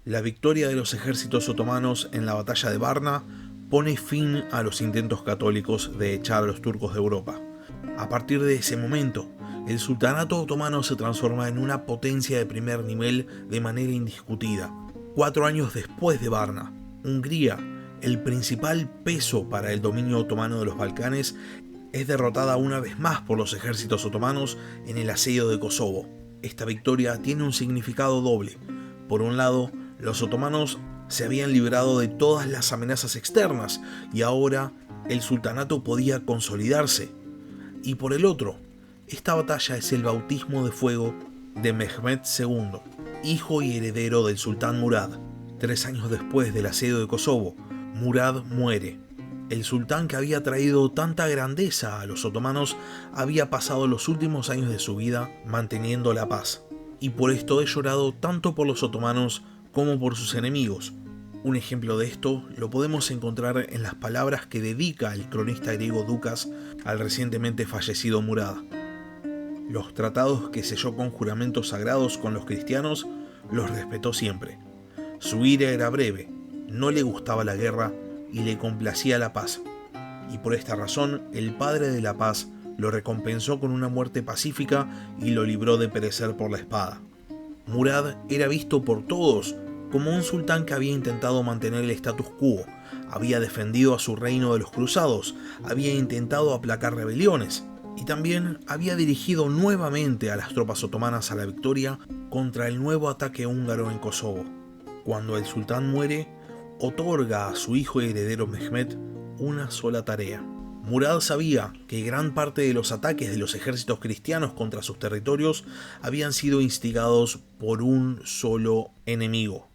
La victoria de los ejércitos otomanos en la batalla de Varna pone fin a los intentos católicos de echar a los turcos de Europa. A partir de ese momento, el sultanato otomano se transforma en una potencia de primer nivel de manera indiscutida. 4 años después de Varna, Hungría, el principal peso para el dominio otomano de los Balcanes, es derrotada una vez más por los ejércitos otomanos en el asedio de Kosovo. Esta victoria tiene un significado doble. Por un lado, los otomanos se habían librado de todas las amenazas externas y ahora el sultanato podía consolidarse. Y por el otro, esta batalla es el bautismo de fuego de Mehmed II, hijo y heredero del sultán Murad. 3 años después del asedio de Kosovo, Murad muere. El sultán que había traído tanta grandeza a los otomanos había pasado los últimos años de su vida manteniendo la paz. Y por esto he llorado tanto por los otomanos como por sus enemigos. Un ejemplo de esto lo podemos encontrar en las palabras que dedica el cronista griego Ducas al recientemente fallecido Murad. Los tratados que selló con juramentos sagrados con los cristianos los respetó siempre. Su ira era breve, no le gustaba la guerra y le complacía la paz. Y por esta razón, el Padre de la Paz lo recompensó con una muerte pacífica y lo libró de perecer por la espada. Murad era visto por todos como un sultán que había intentado mantener el status quo, había defendido a su reino de los cruzados, había intentado aplacar rebeliones y también había dirigido nuevamente a las tropas otomanas a la victoria contra el nuevo ataque húngaro en Kosovo. Cuando el sultán muere, otorga a su hijo y heredero Mehmed una sola tarea. Murad sabía que gran parte de los ataques de los ejércitos cristianos contra sus territorios habían sido instigados por un solo enemigo,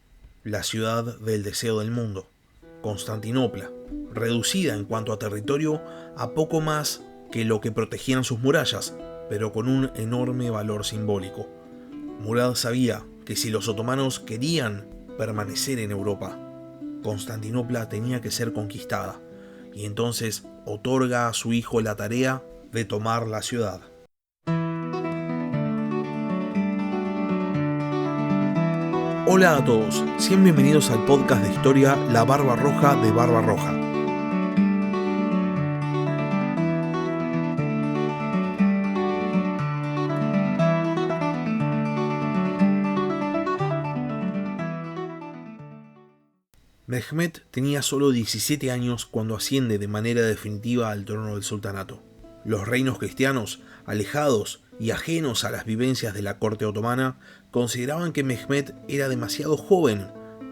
la ciudad del deseo del mundo, Constantinopla, reducida en cuanto a territorio a poco más que lo que protegían sus murallas, pero con un enorme valor simbólico. Murad sabía que si los otomanos querían permanecer en Europa, Constantinopla tenía que ser conquistada, y entonces otorga a su hijo la tarea de tomar la ciudad. Hola a todos, sean bienvenidos al podcast de historia La Barba Roja de Barba Roja. Mehmed tenía solo 17 años cuando asciende de manera definitiva al trono del sultanato. Los reinos cristianos, alejados y ajenos a las vivencias de la corte otomana, consideraban que Mehmed era demasiado joven,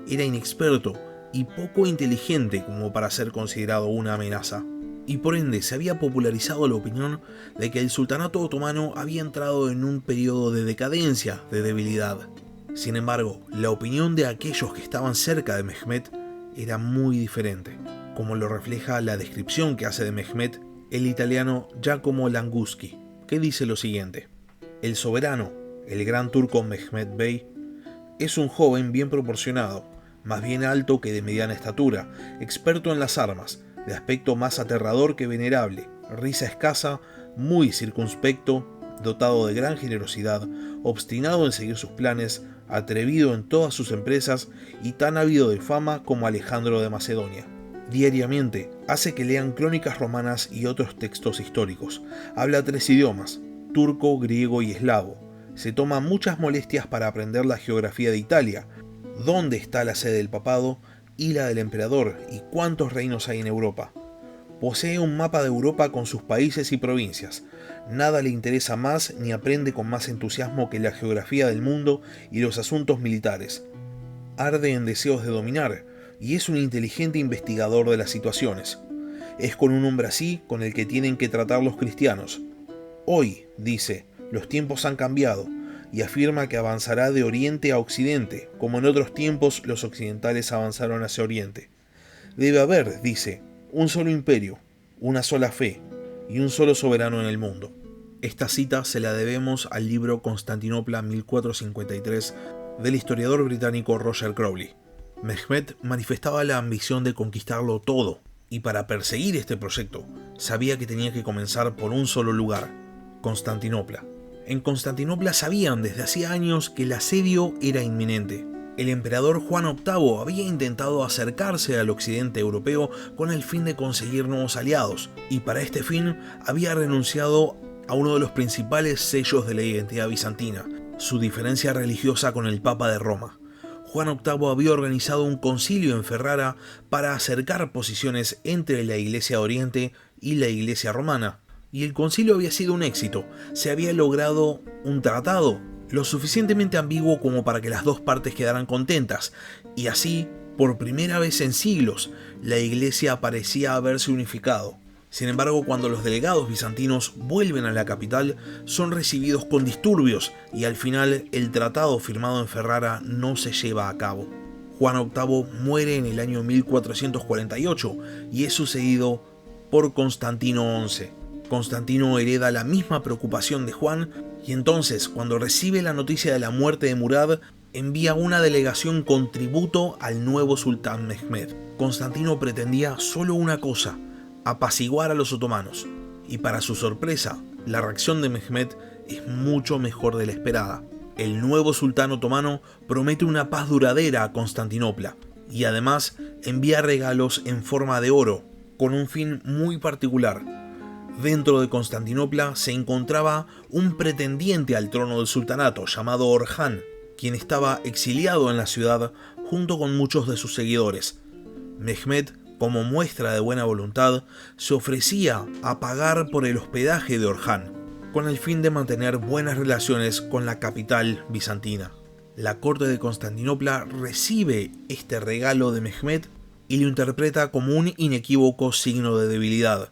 era inexperto y poco inteligente como para ser considerado una amenaza. Y por ende se había popularizado la opinión de que el sultanato otomano había entrado en un periodo de decadencia, de debilidad. Sin embargo, la opinión de aquellos que estaban cerca de Mehmed era muy diferente, como lo refleja la descripción que hace de Mehmed el italiano Giacomo Languski, que dice lo siguiente: el soberano, el gran turco Mehmed Bey, es un joven bien proporcionado, más bien alto que de mediana estatura, experto en las armas, de aspecto más aterrador que venerable, risa escasa, muy circunspecto, dotado de gran generosidad, obstinado en seguir sus planes, atrevido en todas sus empresas y tan ávido de fama como Alejandro de Macedonia. Diariamente hace que lean crónicas romanas y otros textos históricos. Habla 3 idiomas, turco, griego y eslavo. Se toma muchas molestias para aprender la geografía de Italia, dónde está la sede del papado y la del emperador y cuántos reinos hay en Europa. Posee un mapa de Europa con sus países y provincias. Nada le interesa más ni aprende con más entusiasmo que la geografía del mundo y los asuntos militares. Arde en deseos de dominar y es un inteligente investigador de las situaciones. Es con un hombre así con el que tienen que tratar los cristianos. Hoy, dice, los tiempos han cambiado y afirma que avanzará de oriente a occidente, como en otros tiempos los occidentales avanzaron hacia oriente. Debe haber, dice, un solo imperio, una sola fe y un solo soberano en el mundo. Esta cita se la debemos al libro Constantinopla 1453 del historiador británico Roger Crowley. Mehmed manifestaba la ambición de conquistarlo todo, y para perseguir este proyecto sabía que tenía que comenzar por un solo lugar, Constantinopla. En Constantinopla sabían desde hacía años que el asedio era inminente. El emperador Juan VIII había intentado acercarse al occidente europeo con el fin de conseguir nuevos aliados, y para este fin había renunciado a uno de los principales sellos de la identidad bizantina, su diferencia religiosa con el Papa de Roma. Juan VIII había organizado un concilio en Ferrara para acercar posiciones entre la Iglesia de Oriente y la Iglesia romana, y el concilio había sido un éxito. Se había logrado un tratado lo suficientemente ambiguo como para que las dos partes quedaran contentas, y así, por primera vez en siglos, la Iglesia parecía haberse unificado. Sin embargo, cuando los delegados bizantinos vuelven a la capital, son recibidos con disturbios y al final el tratado firmado en Ferrara no se lleva a cabo. Juan VIII muere en el año 1448 y es sucedido por Constantino XI. Constantino hereda la misma preocupación de Juan y entonces, cuando recibe la noticia de la muerte de Murad, envía una delegación con tributo al nuevo sultán Mehmed. Constantino pretendía solo una cosa: apaciguar a los otomanos, y para su sorpresa, la reacción de Mehmed es mucho mejor de la esperada. El nuevo sultán otomano promete una paz duradera a Constantinopla, y además envía regalos en forma de oro, con un fin muy particular. Dentro de Constantinopla se encontraba un pretendiente al trono del sultanato llamado Orhan, quien estaba exiliado en la ciudad junto con muchos de sus seguidores. Mehmed, como muestra de buena voluntad, se ofrecía a pagar por el hospedaje de Orhan, con el fin de mantener buenas relaciones con la capital bizantina. La corte de Constantinopla recibe este regalo de Mehmed y lo interpreta como un inequívoco signo de debilidad.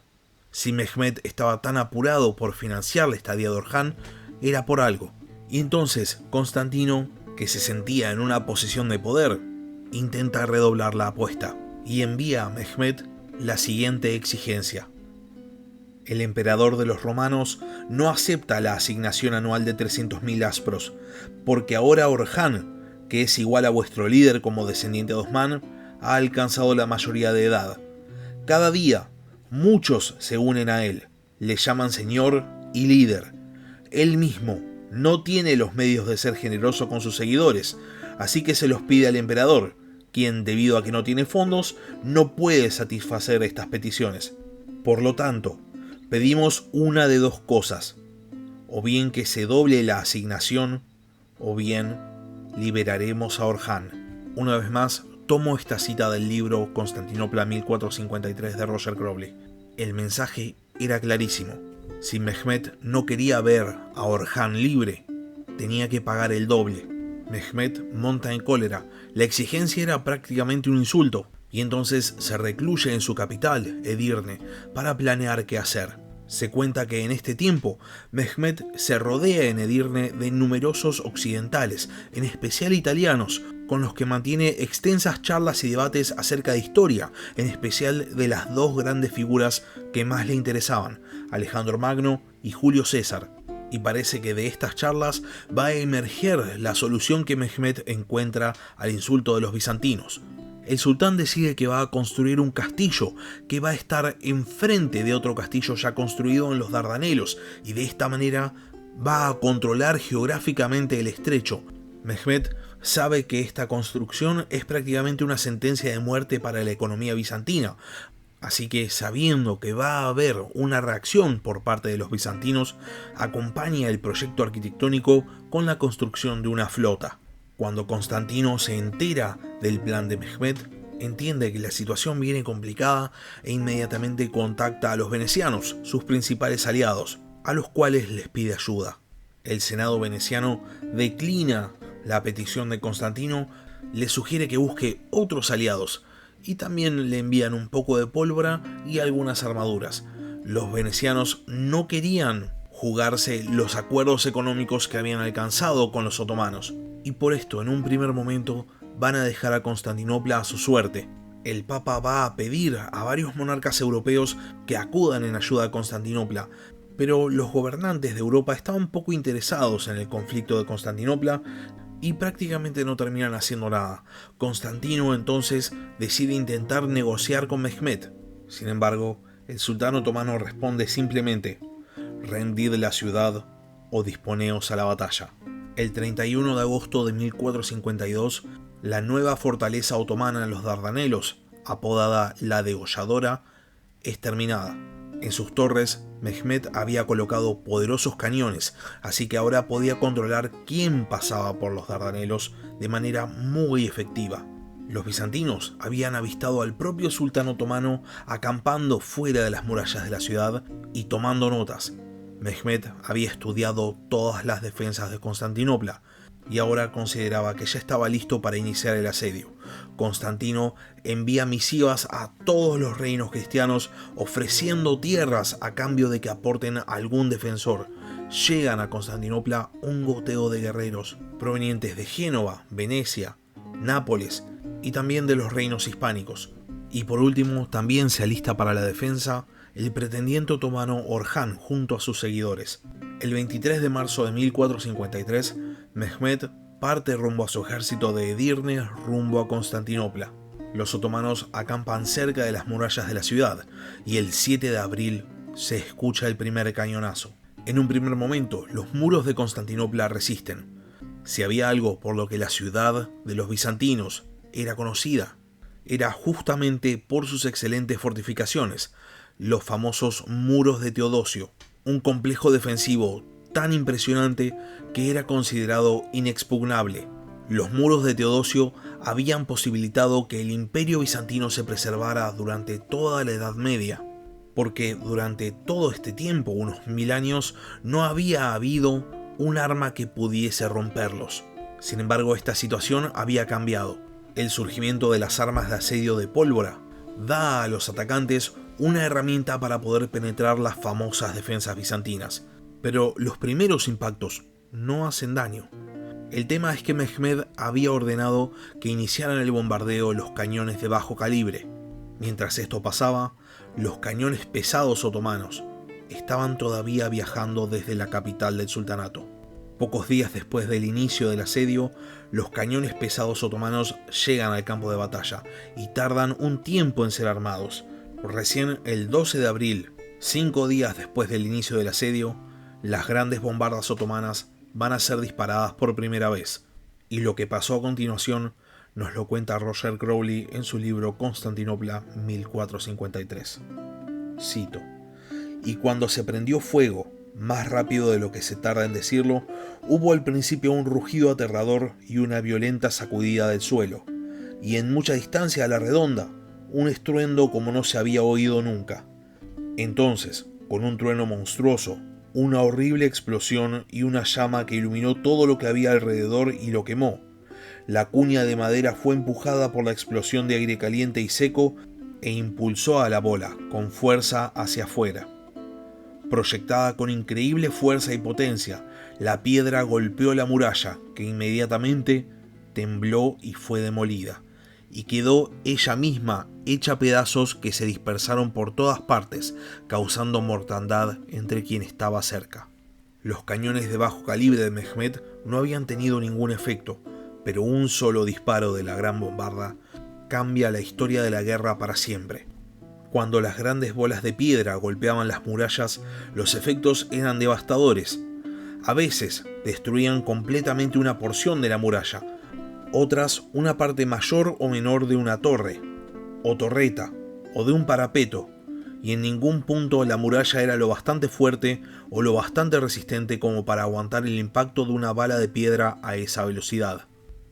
Si Mehmed estaba tan apurado por financiar la estadía de Orhan, era por algo. Y entonces Constantino, que se sentía en una posición de poder, intenta redoblar la apuesta y envía a Mehmed la siguiente exigencia. El emperador de los romanos no acepta la asignación anual de 300.000 aspros, porque ahora Orhan, que es igual a vuestro líder como descendiente de Osman, ha alcanzado la mayoría de edad. Cada día, muchos se unen a él, le llaman señor y líder. Él mismo no tiene los medios de ser generoso con sus seguidores, así que se los pide al emperador, quien, debido a que no tiene fondos, no puede satisfacer estas peticiones. Por lo tanto, pedimos una de dos cosas: o bien que se doble la asignación, o bien liberaremos a Orhan. Una vez más, tomo esta cita del libro Constantinopla 1453 de Roger Crowley. El mensaje era clarísimo. Si Mehmed no quería ver a Orhan libre, tenía que pagar el doble. Mehmed monta en cólera. La exigencia era prácticamente un insulto, y entonces se recluye en su capital, Edirne, para planear qué hacer. Se cuenta que en este tiempo, Mehmed se rodea en Edirne de numerosos occidentales, en especial italianos, con los que mantiene extensas charlas y debates acerca de historia, en especial de las dos grandes figuras que más le interesaban, Alejandro Magno y Julio César. Y parece que de estas charlas va a emerger la solución que Mehmed encuentra al insulto de los bizantinos. El sultán decide que va a construir un castillo que va a estar enfrente de otro castillo ya construido en los Dardanelos, y de esta manera va a controlar geográficamente el estrecho. Mehmed sabe que esta construcción es prácticamente una sentencia de muerte para la economía bizantina, así que, sabiendo que va a haber una reacción por parte de los bizantinos, acompaña el proyecto arquitectónico con la construcción de una flota. Cuando Constantino se entera del plan de Mehmed, entiende que la situación viene complicada e inmediatamente contacta a los venecianos, sus principales aliados, a los cuales les pide ayuda. El Senado veneciano declina la petición de Constantino, le sugiere que busque otros aliados y también le envían un poco de pólvora y algunas armaduras. Los venecianos no querían jugarse los acuerdos económicos que habían alcanzado con los otomanos, y por esto en un primer momento van a dejar a Constantinopla a su suerte. El Papa va a pedir a varios monarcas europeos que acudan en ayuda a Constantinopla, pero los gobernantes de Europa estaban poco interesados en el conflicto de Constantinopla y prácticamente no terminan haciendo nada. Constantino entonces decide intentar negociar con Mehmed. Sin embargo, el sultán otomano responde simplemente: rendid la ciudad o disponeos a la batalla. El 31 de agosto de 1452, La nueva fortaleza otomana en los Dardanelos, apodada la Degolladora, es terminada. En sus torres, Mehmed había colocado poderosos cañones, así que ahora podía controlar quién pasaba por los Dardanelos de manera muy efectiva. Los bizantinos habían avistado al propio sultán otomano acampando fuera de las murallas de la ciudad y tomando notas. Mehmed había estudiado todas las defensas de Constantinopla y ahora consideraba que ya estaba listo para iniciar el asedio. Constantino envía misivas a todos los reinos cristianos ofreciendo tierras a cambio de que aporten algún defensor. Llegan a Constantinopla un goteo de guerreros provenientes de Génova, Venecia, Nápoles y también de los reinos hispánicos. Y por último, también se alista para la defensa el pretendiente otomano Orhan junto a sus seguidores. El 23 de marzo de 1453, Mehmed parte rumbo a su ejército de Edirne rumbo a Constantinopla. Los otomanos acampan cerca de las murallas de la ciudad y el 7 de abril se escucha el primer cañonazo. En un primer momento, los muros de Constantinopla resisten. Si había algo por lo que la ciudad de los bizantinos era conocida, era justamente por sus excelentes fortificaciones, los famosos muros de Teodosio, un complejo defensivo tan impresionante que era considerado inexpugnable. Los muros de Teodosio habían posibilitado que el imperio bizantino se preservara durante toda la Edad Media, porque durante todo este tiempo, unos 1000 años, no había habido un arma que pudiese romperlos. Sin embargo, esta situación había cambiado. El surgimiento de las armas de asedio de pólvora da a los atacantes una herramienta para poder penetrar las famosas defensas bizantinas. Pero los primeros impactos no hacen daño. El tema es que Mehmed había ordenado que iniciaran el bombardeo los cañones de bajo calibre. Mientras esto pasaba, los cañones pesados otomanos estaban todavía viajando desde la capital del sultanato. Pocos días después del inicio del asedio, los cañones pesados otomanos llegan al campo de batalla y tardan un tiempo en ser armados. Recién el 12 de abril, 5 días después del inicio del asedio, las grandes bombardas otomanas van a ser disparadas por primera vez. Y lo que pasó a continuación nos lo cuenta Roger Crowley en su libro Constantinopla 1453. Cito: "Y cuando se prendió fuego, más rápido de lo que se tarda en decirlo, hubo al principio un rugido aterrador y una violenta sacudida del suelo, y en mucha distancia a la redonda, un estruendo como no se había oído nunca. Entonces, con un trueno monstruoso, una horrible explosión y una llama que iluminó todo lo que había alrededor y lo quemó. La cuña de madera fue empujada por la explosión de aire caliente y seco e impulsó a la bola con fuerza hacia afuera. Proyectada con increíble fuerza y potencia, la piedra golpeó la muralla, que inmediatamente tembló y fue demolida, y quedó ella misma hecha pedazos que se dispersaron por todas partes, causando mortandad entre quien estaba cerca. Los cañones de bajo calibre de Mehmed no habían tenido ningún efecto, pero un solo disparo de la gran bombarda cambia la historia de la guerra para siempre. Cuando las grandes bolas de piedra golpeaban las murallas, los efectos eran devastadores. A veces destruían completamente una porción de la muralla, otras una parte mayor o menor de una torre, o torreta, o de un parapeto, y en ningún punto la muralla era lo bastante fuerte o lo bastante resistente como para aguantar el impacto de una bala de piedra a esa velocidad.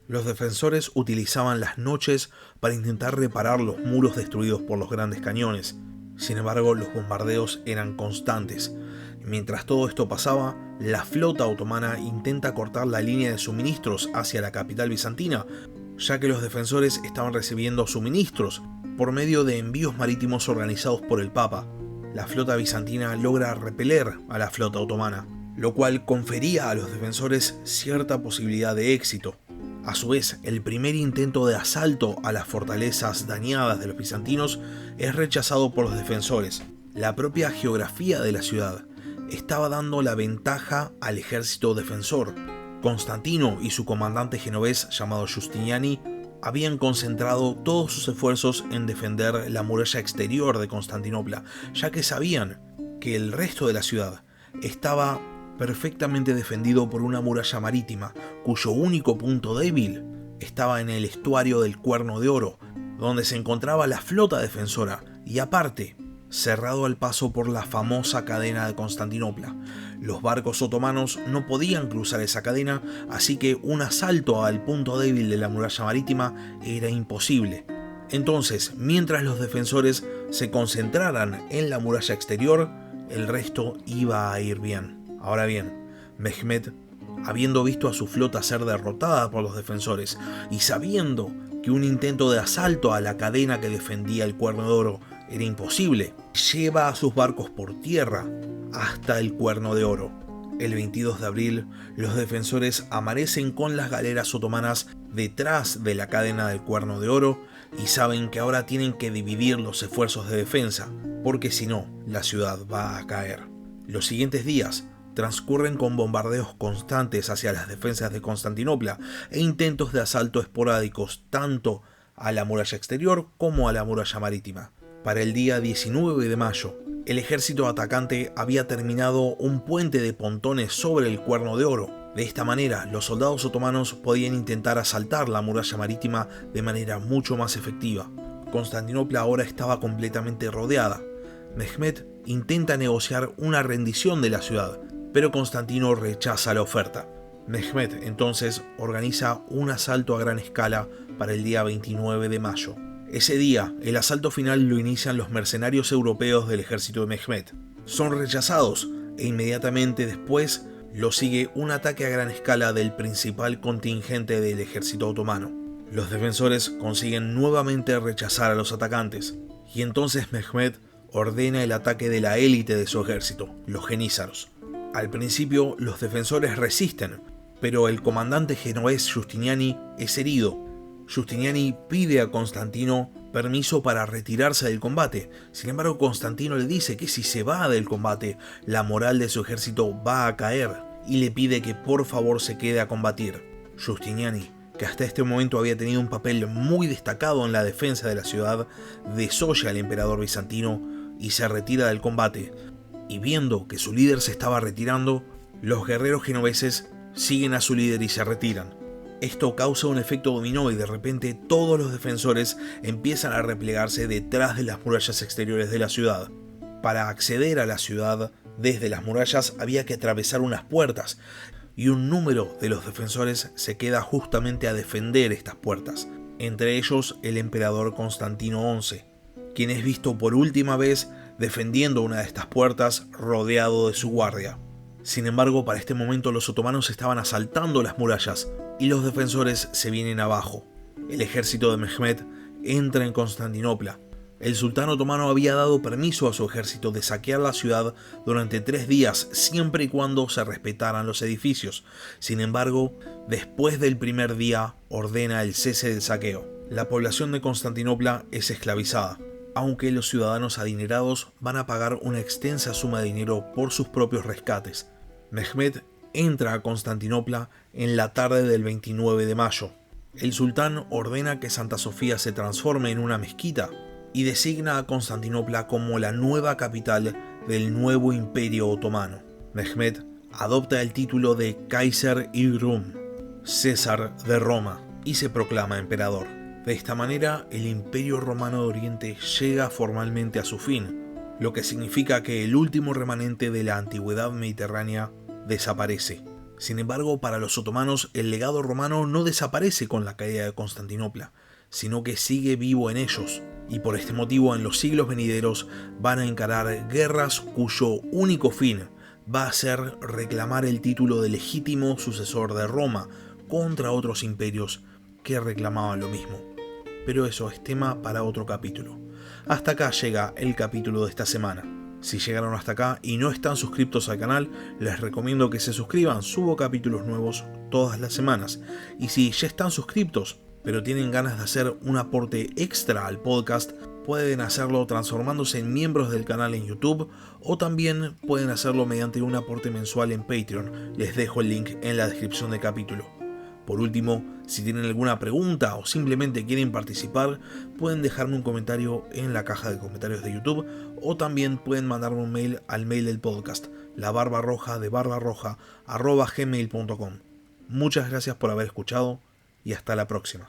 Los defensores utilizaban las noches para intentar reparar los muros destruidos por los grandes cañones. Sin embargo, los bombardeos eran constantes. Mientras todo esto pasaba, la flota otomana intenta cortar la línea de suministros hacia la capital bizantina, ya que los defensores estaban recibiendo suministros por medio de envíos marítimos organizados por el Papa. La flota bizantina logra repeler a la flota otomana, lo cual confería a los defensores cierta posibilidad de éxito. A su vez, el primer intento de asalto a las fortalezas dañadas de los bizantinos es rechazado por los defensores. La propia geografía de la ciudad estaba dando la ventaja al ejército defensor. Constantino y su comandante genovés llamado Giustiniani habían concentrado todos sus esfuerzos en defender la muralla exterior de Constantinopla, ya que sabían que el resto de la ciudad estaba perfectamente defendido por una muralla marítima, cuyo único punto débil estaba en el estuario del Cuerno de Oro, donde se encontraba la flota defensora, y aparte, cerrado al paso por la famosa cadena de Constantinopla. Los barcos otomanos no podían cruzar esa cadena, así que un asalto al punto débil de la muralla marítima era imposible. Entonces, mientras los defensores se concentraran en la muralla exterior, el resto iba a ir bien. Ahora bien, Mehmed, habiendo visto a su flota ser derrotada por los defensores y sabiendo que un intento de asalto a la cadena que defendía el Cuerno de Oro era imposible, lleva a sus barcos por tierra hasta el Cuerno de Oro. El 22 de abril, los defensores amanecen con las galeras otomanas detrás de la cadena del Cuerno de Oro y saben que ahora tienen que dividir los esfuerzos de defensa, porque si no, la ciudad va a caer. Los siguientes días transcurren con bombardeos constantes hacia las defensas de Constantinopla e intentos de asalto esporádicos tanto a la muralla exterior como a la muralla marítima. Para el día 19 de mayo, el ejército atacante había terminado un puente de pontones sobre el Cuerno de Oro. De esta manera, los soldados otomanos podían intentar asaltar la muralla marítima de manera mucho más efectiva. Constantinopla ahora estaba completamente rodeada. Mehmed intenta negociar una rendición de la ciudad, pero Constantino rechaza la oferta. Mehmed entonces organiza un asalto a gran escala para el día 29 de mayo. Ese día, el asalto final lo inician los mercenarios europeos del ejército de Mehmed. Son rechazados e inmediatamente después lo sigue un ataque a gran escala del principal contingente del ejército otomano. Los defensores consiguen nuevamente rechazar a los atacantes y entonces Mehmed ordena el ataque de la élite de su ejército, los genízaros. Al principio los defensores resisten, pero el comandante genovés Giustiniani es herido. Giustiniani pide a Constantino permiso para retirarse del combate. Sin embargo, Constantino le dice que si se va del combate, la moral de su ejército va a caer y le pide que por favor se quede a combatir. Giustiniani, que hasta este momento había tenido un papel muy destacado en la defensa de la ciudad, desolla al emperador bizantino y se retira del combate. Y viendo que su líder se estaba retirando, los guerreros genoveses siguen a su líder y se retiran. Esto causa un efecto dominó y de repente todos los defensores empiezan a replegarse detrás de las murallas exteriores de la ciudad. Para acceder a la ciudad desde las murallas había que atravesar unas puertas y un número de los defensores se queda justamente a defender estas puertas, entre ellos el emperador Constantino XI, quien es visto por última vez defendiendo una de estas puertas rodeado de su guardia. Sin embargo, para este momento los otomanos estaban asaltando las murallas y los defensores se vienen abajo. El ejército de Mehmed entra en Constantinopla. El sultán otomano había dado permiso a su ejército de saquear la ciudad durante 3 días, siempre y cuando se respetaran los edificios. Sin embargo, después del primer día, ordena el cese del saqueo. La población de Constantinopla es esclavizada, aunque los ciudadanos adinerados van a pagar una extensa suma de dinero por sus propios rescates. Mehmed entra a Constantinopla en la tarde del 29 de mayo. El sultán ordena que Santa Sofía se transforme en una mezquita y designa a Constantinopla como la nueva capital del nuevo imperio otomano. Mehmed adopta el título de Kaiser Rum, César de Roma, y se proclama emperador. De esta manera, el Imperio Romano de Oriente llega formalmente a su fin, lo que significa que el último remanente de la antigüedad mediterránea desaparece. Sin embargo, para los otomanos el legado romano no desaparece con la caída de Constantinopla, sino que sigue vivo en ellos, y por este motivo en los siglos venideros van a encarar guerras cuyo único fin va a ser reclamar el título de legítimo sucesor de Roma contra otros imperios que reclamaban lo mismo. Pero eso es tema para otro capítulo. Hasta acá llega el capítulo de esta semana. Si llegaron hasta acá y no están suscriptos al canal, les recomiendo que se suscriban. Subo capítulos nuevos todas las semanas. Y si ya están suscriptos, pero tienen ganas de hacer un aporte extra al podcast, pueden hacerlo transformándose en miembros del canal en YouTube, o también pueden hacerlo mediante un aporte mensual en Patreon. Les dejo el link en la descripción del capítulo. Por último, si tienen alguna pregunta o simplemente quieren participar, pueden dejarme un comentario en la caja de comentarios de YouTube, o también pueden mandarme un mail al mail del podcast, labarbarroja@gmail.com. Muchas gracias por haber escuchado y hasta la próxima.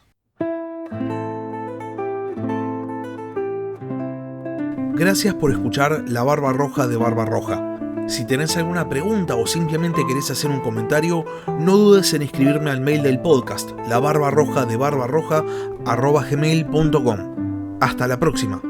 Gracias por escuchar La Barba Roja de Barbarroja. Si tenés alguna pregunta o simplemente querés hacer un comentario, no dudes en escribirme al mail del podcast, labarbarrojadebarbarroja@gmail.com. Hasta la próxima.